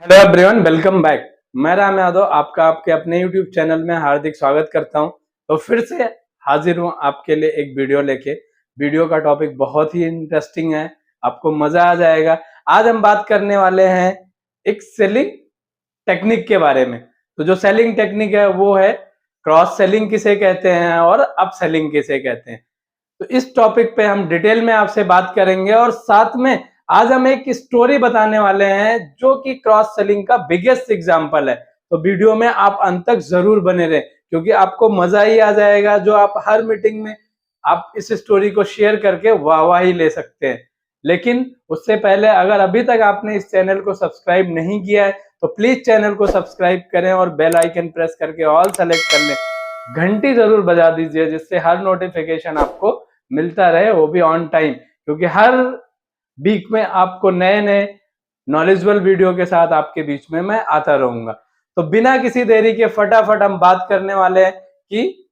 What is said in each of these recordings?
Hello everyone, welcome back. मैं राम यादव आपका आपके अपने यूट्यूब चैनल में हार्दिक स्वागत करता हूं। तो फिर से हाजिर हूं आपके लिए एक वीडियो लेके। वीडियो का टॉपिक बहुत ही इंटरेस्टिंग है, आपको मजा आ जाएगा। आज हम बात करने वाले हैं एक सेलिंग टेक्निक के बारे में। तो जो सेलिंग टेक्निक है वो है क्रॉस सेलिंग किसे कहते हैं और अप सेलिंग किसे कहते हैं। तो इस टॉपिक पे हम डिटेल में आपसे बात करेंगे और साथ में आज हम एक स्टोरी बताने वाले हैं जो कि क्रॉस सेलिंग का बिगेस्ट एग्जांपल है। तो वीडियो में आप अंत तक जरूर बने रहें क्योंकि आपको मजा ही आ जाएगा, जो आप हर मीटिंग में आप इस स्टोरी को शेयर करके वाहवाही ले सकते हैं। लेकिन उससे पहले अगर अभी तक आपने इस चैनल को सब्सक्राइब नहीं किया है तो प्लीज चैनल को सब्सक्राइब करें और बेल आइकन प्रेस करके ऑल सेलेक्ट कर लें। घंटी जरूर बजा दीजिए जिससे हर नोटिफिकेशन आपको मिलता रहे, वो भी ऑन टाइम, क्योंकि हर वीक में आपको नए नए नॉलेजेबल वीडियो के साथ आपके बीच में मैं आता रहूंगा। तो बिना किसी देरी के फटाफट हम बात करने वाले हैं कि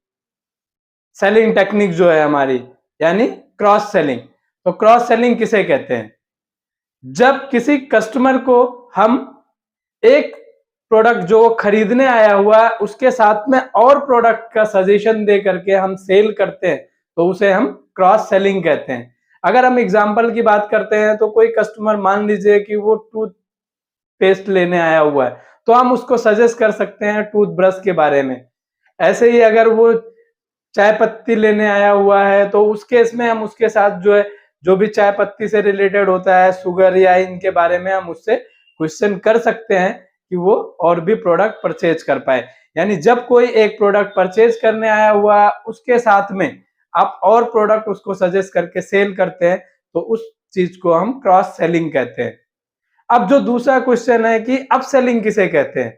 सेलिंग टेक्निक जो है हमारी, यानी क्रॉस सेलिंग। तो क्रॉस सेलिंग किसे कहते हैं? जब किसी कस्टमर को हम एक प्रोडक्ट जो खरीदने आया हुआ है उसके साथ में और प्रोडक्ट का सजेशन दे करके हम सेल करते हैं तो उसे हम क्रॉस सेलिंग कहते हैं। अगर हम एग्जांपल की बात करते हैं तो कोई कस्टमर मान लीजिए कि वो टूथपेस्ट लेने आया हुआ है तो हम उसको सजेस्ट कर सकते हैं टूथब्रश के बारे में। ऐसे ही अगर वो चाय पत्ती लेने आया हुआ है तो उस केस में हम उसके साथ जो है, जो भी चाय पत्ती से रिलेटेड होता है, शुगर या इनके बारे में हम उससे क्वेश्चन कर सकते हैं कि वो और भी प्रोडक्ट परचेज कर पाए। यानी जब कोई एक प्रोडक्ट परचेज करने आया हुआ उसके साथ में आप और प्रोडक्ट उसको सजेस्ट करके सेल करते हैं तो उस चीज को हम क्रॉस सेलिंग कहते हैं। अब जो दूसरा क्वेश्चन है कि अप सेलिंग किसे कहते हैं,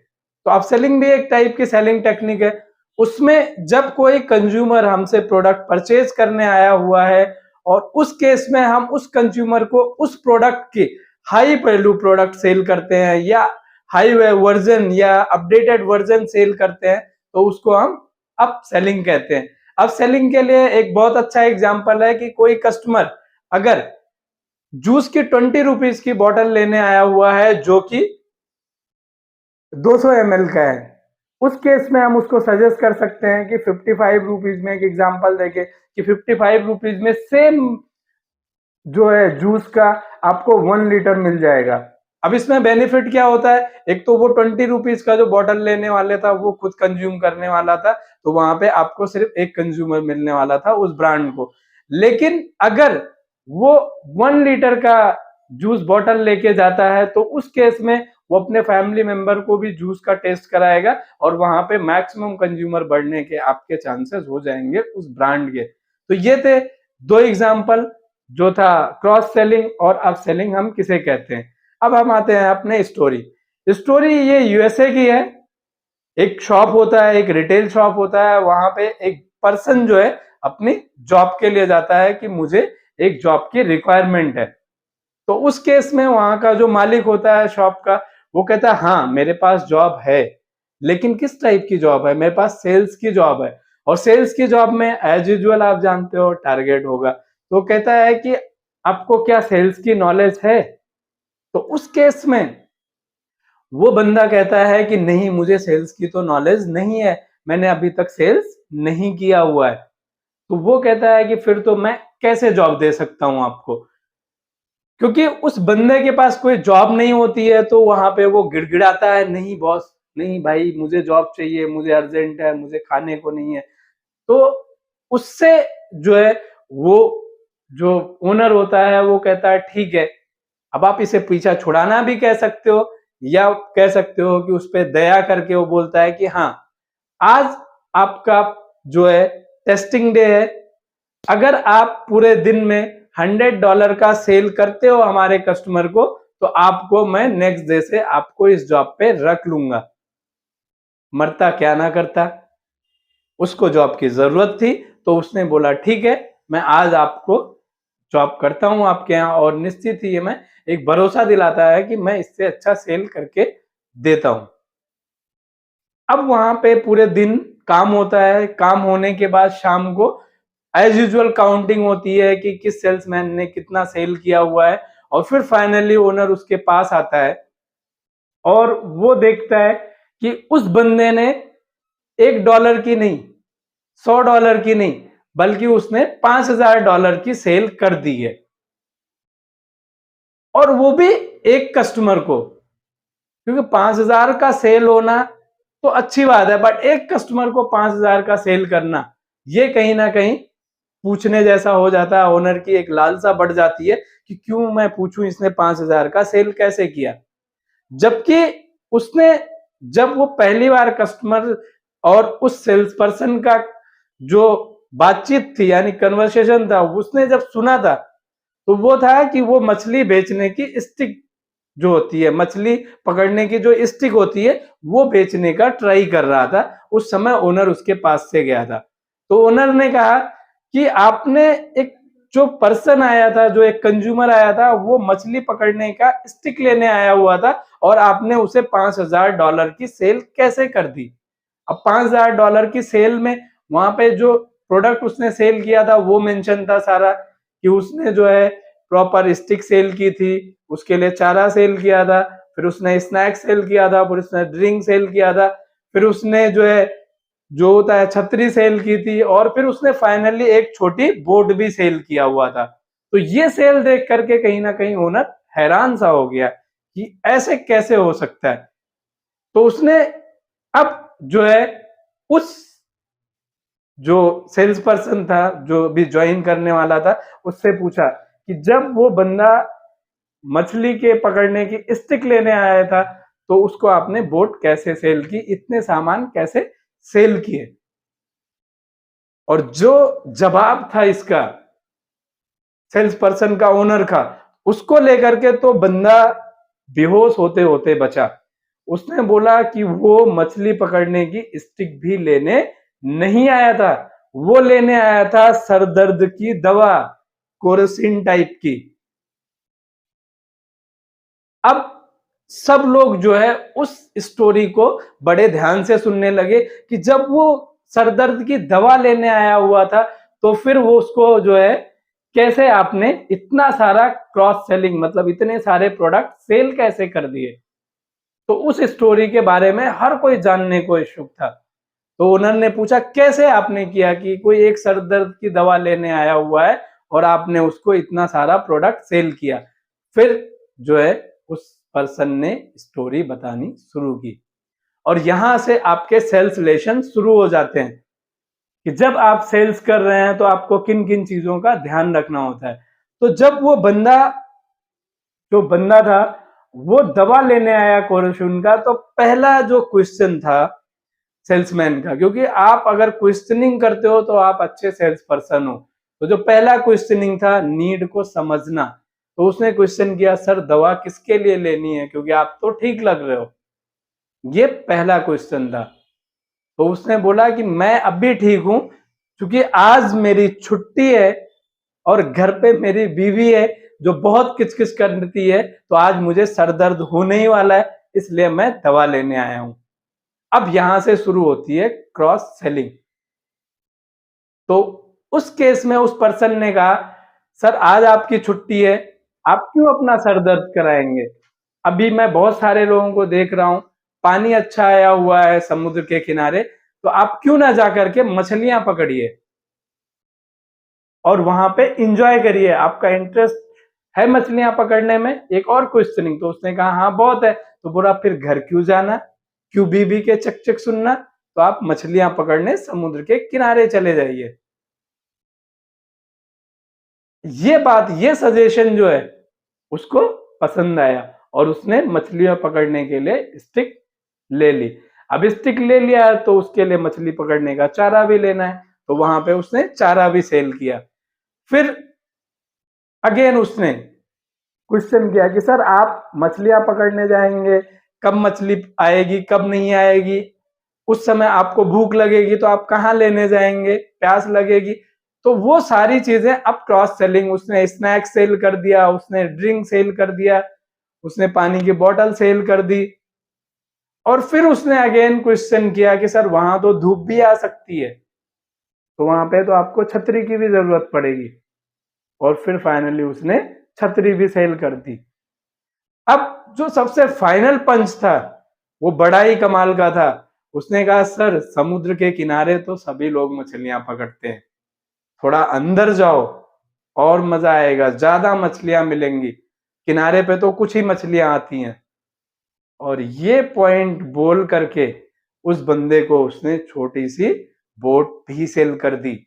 तो अप सेलिंग भी एक टाइप की सेलिंग टेक्निक है। उसमें जब कोई कंज्यूमर हमसे प्रोडक्ट परचेज करने आया हुआ है और उस केस में हम उस कंज्यूमर को उस प्रोडक्ट की हाई वैल्यू प्रोडक्ट सेल करते हैं या हाई वर्जन या अपडेटेड वर्जन सेल करते हैं तो उसको हम अप सेलिंग कहते हैं। अप सेलिंग के लिए एक बहुत अच्छा एग्जांपल है कि कोई कस्टमर अगर जूस की 20 रुपीज की बोतल लेने आया हुआ है जो कि 200 ml का है, उस केस में हम उसको सजेस्ट कर सकते हैं कि 55 रुपीज में, एक एग्जांपल देके कि 55 रुपीज में सेम जो है जूस का आपको 1 लीटर मिल जाएगा। अब इसमें बेनिफिट क्या होता है? एक तो वो 20 रुपीज का जो बॉटल लेने वाले था वो खुद कंज्यूम करने वाला था, तो वहां पे आपको सिर्फ एक कंज्यूमर मिलने वाला था उस ब्रांड को। लेकिन अगर वो 1 लीटर का जूस बॉटल लेके जाता है तो उस केस में वो अपने फैमिली मेंबर को भी जूस का टेस्ट कराएगा और वहां पे मैक्सिमम कंज्यूमर बढ़ने के आपके चांसेस हो जाएंगे उस ब्रांड के। तो ये थे दो एग्जांपल, जो था क्रॉस सेलिंग और अप सेलिंग हम किसे कहते हैं। अब हम आते हैं अपने स्टोरी। स्टोरी ये यूएसए की है। एक शॉप होता है, एक रिटेल शॉप होता है, वहां पे एक पर्सन जो है अपनी जॉब के लिए जाता है कि मुझे एक जॉब की रिक्वायरमेंट है। तो उस केस में वहां का जो मालिक होता है शॉप का, वो कहता है हाँ मेरे पास जॉब है, लेकिन किस टाइप की जॉब है? मेरे पास सेल्स की जॉब है। और सेल्स की जॉब में एज यूजुअल आप जानते हो टारगेट होगा। तो कहता है कि आपको क्या सेल्स की नॉलेज है? तो उस केस में वो बंदा कहता है कि नहीं, मुझे सेल्स की तो नॉलेज नहीं है, मैंने अभी तक सेल्स नहीं किया हुआ है। तो वो कहता है कि फिर तो मैं कैसे जॉब दे सकता हूं आपको, क्योंकि उस बंदे के पास कोई जॉब नहीं होती है। तो वहां पे वो गिड़गिड़ाता है, नहीं बॉस, नहीं भाई, मुझे जॉब चाहिए, मुझे अर्जेंट है, मुझे खाने को नहीं है। तो उससे जो है वो जो ओनर होता है वो कहता है ठीक है। अब आप इसे पीछा छुड़ाना भी कह सकते हो या कह सकते हो कि उस पर दया करके वो बोलता है कि हाँ, आज आपका जो है टेस्टिंग डे है, अगर आप पूरे दिन में $100 का सेल करते हो हमारे कस्टमर को तो आपको मैं नेक्स्ट डे से आपको इस जॉब पे रख लूंगा। मरता क्या ना करता, उसको जॉब की जरूरत थी तो उसने बोला ठीक है, मैं आज आपको जॉब करता हूं आपके यहाँ, और निश्चित ही मैं एक भरोसा दिलाता है कि मैं इससे अच्छा सेल करके देता हूं। अब वहां पे पूरे दिन काम होता है, काम होने के बाद शाम को एज यूजुअल काउंटिंग होती है कि किस सेल्समैन ने कितना सेल किया हुआ है, और फिर फाइनली ओनर उसके पास आता है और वो देखता है कि उस बंदे ने $1 की नहीं, $100 की नहीं, बल्कि उसने $5000 की सेल कर दी है, और वो भी एक कस्टमर को। क्योंकि 5000 का सेल होना तो अच्छी बात है, बट एक कस्टमर को 5000 का सेल करना, ये कहीं ना कहीं पूछने जैसा हो जाता है। ओनर की एक लालसा बढ़ जाती है कि क्यों मैं पूछूं इसने 5000 का सेल कैसे किया, जबकि उसने, जब वो पहली बार कस्टमर और उस सेल्स पर्सन का जो बातचीत थी यानी कन्वर्सेशन था, उसने जब सुना था, तो वो था कि वो मछली बेचने की स्टिक जो होती है, मछली पकड़ने की जो स्टिक होती है, वो बेचने का ट्राई कर रहा था। उस समय ओनर उसके पास से गया था, तो ओनर ने कहा कि आपने एक जो पर्सन आया था, जो एक कंज्यूमर आया था, वो मछली पकड़ने का स्टिक लेने आया हुआ था, और आपने उसे $5000 की सेल कैसे कर दी। अब $5000 की सेल में वहां पे जो प्रोडक्ट उसने सेल किया था वो मेंशन था सारा, कि उसने जो है प्रॉपर स्टिक सेल की थी, उसके लिए चारा सेल किया था, फिर उसने स्नैक्स सेल किया था, फिर उसने ड्रिंक सेल किया था, फिर उसने जो है जो होता है छतरी सेल की थी, और फिर उसने फाइनली एक छोटी बोट भी सेल किया हुआ था। तो ये सेल देख करके कहीं ना कहीं ओनर हैरान सा हो गया कि ऐसे कैसे हो सकता है। तो उसने अब जो है उस जो सेल्स पर्सन था, जो भी ज्वाइन करने वाला था, उससे पूछा कि जब वो बंदा मछली के पकड़ने की स्टिक लेने आया था, तो उसको आपने बोट कैसे सेल की, इतने सामान कैसे सेल किए। और जो जवाब था इसका सेल्स पर्सन का, ओनर का, उसको लेकर के तो बंदा बेहोश होते होते बचा। उसने बोला कि वो मछली पकड़ने की स्टिक भी लेने नहीं आया था, वो लेने आया था सरदर्द की दवा, कोरोसिन टाइप की। अब सब लोग जो है उस स्टोरी को बड़े ध्यान से सुनने लगे कि जब वो सरदर्द की दवा लेने आया हुआ था, तो फिर वो उसको जो है कैसे आपने इतना सारा क्रॉस सेलिंग, मतलब इतने सारे प्रोडक्ट सेल कैसे कर दिए। तो उस स्टोरी के बारे में हर कोई जानने को इच्छुक था। तो ओनर ने पूछा कैसे आपने किया, कि कोई एक सर दर्द की दवा लेने आया हुआ है और आपने उसको इतना सारा प्रोडक्ट सेल किया। फिर जो है उस पर्सन ने स्टोरी बतानी शुरू की, और यहां से आपके सेल्स रिलेशन शुरू हो जाते हैं कि जब आप सेल्स कर रहे हैं तो आपको किन किन चीजों का ध्यान रखना होता है। तो जब वो बंदा, जो बंदा था, वो दवा लेने आया कोरोसिन का, तो पहला जो क्वेश्चन था सेल्समैन का, क्योंकि आप अगर क्वेश्चनिंग करते हो तो आप अच्छे सेल्स पर्सन हो, तो जो पहला क्वेश्चनिंग था नीड को समझना। तो उसने क्वेश्चन किया, सर दवा किसके लिए लेनी है, क्योंकि आप तो ठीक लग रहे हो। ये पहला क्वेश्चन था। तो उसने बोला कि मैं अभी ठीक हूं, क्योंकि आज मेरी छुट्टी है और घर पे मेरी बीवी है जो बहुत किचकिच करती है, तो आज मुझे सर दर्द होने ही वाला है, इसलिए मैं दवा लेने आया हूं। अब यहां से शुरू होती है क्रॉस सेलिंग। तो उस केस में उस पर्सन ने कहा, सर आज आपकी छुट्टी है, आप क्यों अपना सर दर्द कराएंगे, अभी मैं बहुत सारे लोगों को देख रहा हूं, पानी अच्छा आया हुआ है समुद्र के किनारे, तो आप क्यों ना जाकर के मछलियां पकड़िए और वहां पे इंजॉय करिए, आपका इंटरेस्ट है मछलियां पकड़ने में। एक और क्वेश्चनिंग, तो उसने कहा हाँ बहुत है। तो बोला फिर घर क्यों जाना, क्यों बीबी के चक चक सुनना, तो आप मछलियां पकड़ने समुद्र के किनारे चले जाइए। ये बात, ये सजेशन जो है उसको पसंद आया, और उसने मछलियां पकड़ने के लिए स्टिक ले ली। अब स्टिक ले लिया है तो उसके लिए मछली पकड़ने का चारा भी लेना है, तो वहां पे उसने चारा भी सेल किया। फिर अगेन उसने क्वेश्चन किया कि सर आप मछलियां पकड़ने जाएंगे, कब मछली आएगी कब नहीं आएगी, उस समय आपको भूख लगेगी तो आप कहाँ लेने जाएंगे, प्यास लगेगी। तो वो सारी चीजें अब क्रॉस सेलिंग, उसने स्नैक्स सेल कर दिया, उसने ड्रिंक सेल कर दिया, उसने पानी की बोतल सेल कर दी। और फिर उसने अगेन क्वेश्चन किया कि सर वहां तो धूप भी आ सकती है, तो वहां पे तो आपको छतरी की भी जरूरत पड़ेगी। और फिर फाइनली उसने छतरी भी सेल कर दी। अब जो सबसे फाइनल पंच था वो बड़ा ही कमाल का था। उसने कहा सर समुद्र के किनारे तो सभी लोग मछलियां पकड़ते हैं, थोड़ा अंदर जाओ और मजा आएगा, ज्यादा मछलियां मिलेंगी, किनारे पे तो कुछ ही मछलियां आती हैं। और ये पॉइंट बोल करके उस बंदे को उसने छोटी सी बोट भी सेल कर दी।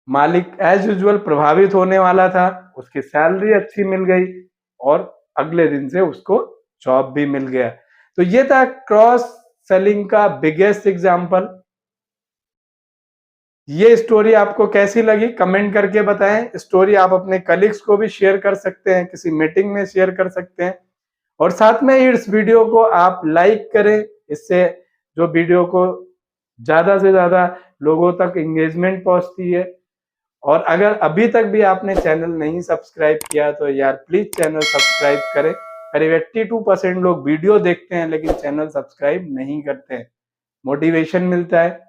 मालिक एज यूजुअल प्रभावित होने वाला था, उसकी सैलरी अच्छी मिल गई और अगले दिन से उसको जॉब भी मिल गया। तो ये था क्रॉस सेलिंग का बिगेस्ट एग्जांपल। ये स्टोरी आपको कैसी लगी कमेंट करके बताएं। स्टोरी आप अपने कलीग्स को भी शेयर कर सकते हैं, किसी मीटिंग में शेयर कर सकते हैं और साथ में इस वीडियो को आप लाइक करें। इससे जो वीडियो को ज्यादा से ज्यादा लोगों तक एंगेजमेंट पहुंचती है। और अगर अभी तक भी आपने चैनल नहीं सब्सक्राइब किया तो यार प्लीज चैनल सब्सक्राइब करें। करीब 82% लोग वीडियो देखते हैं लेकिन चैनल सब्सक्राइब नहीं करते हैं। मोटिवेशन मिलता है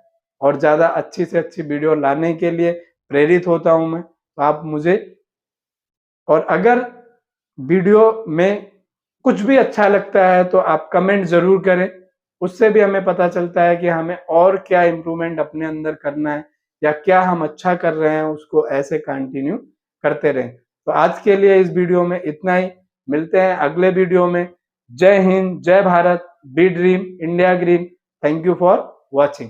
और ज्यादा अच्छी से अच्छी वीडियो लाने के लिए प्रेरित होता हूं मैं। तो आप मुझे, और अगर वीडियो में कुछ भी अच्छा लगता है तो आप कमेंट जरूर करें। उससे भी हमें पता चलता है कि हमें और क्या इम्प्रूवमेंट अपने अंदर करना है या क्या हम अच्छा कर रहे हैं, उसको ऐसे कंटिन्यू करते रहें। तो आज के लिए इस वीडियो में इतना ही। मिलते हैं अगले वीडियो में। जय हिंद, जय Bharat, B dream India green. Thank you for watching.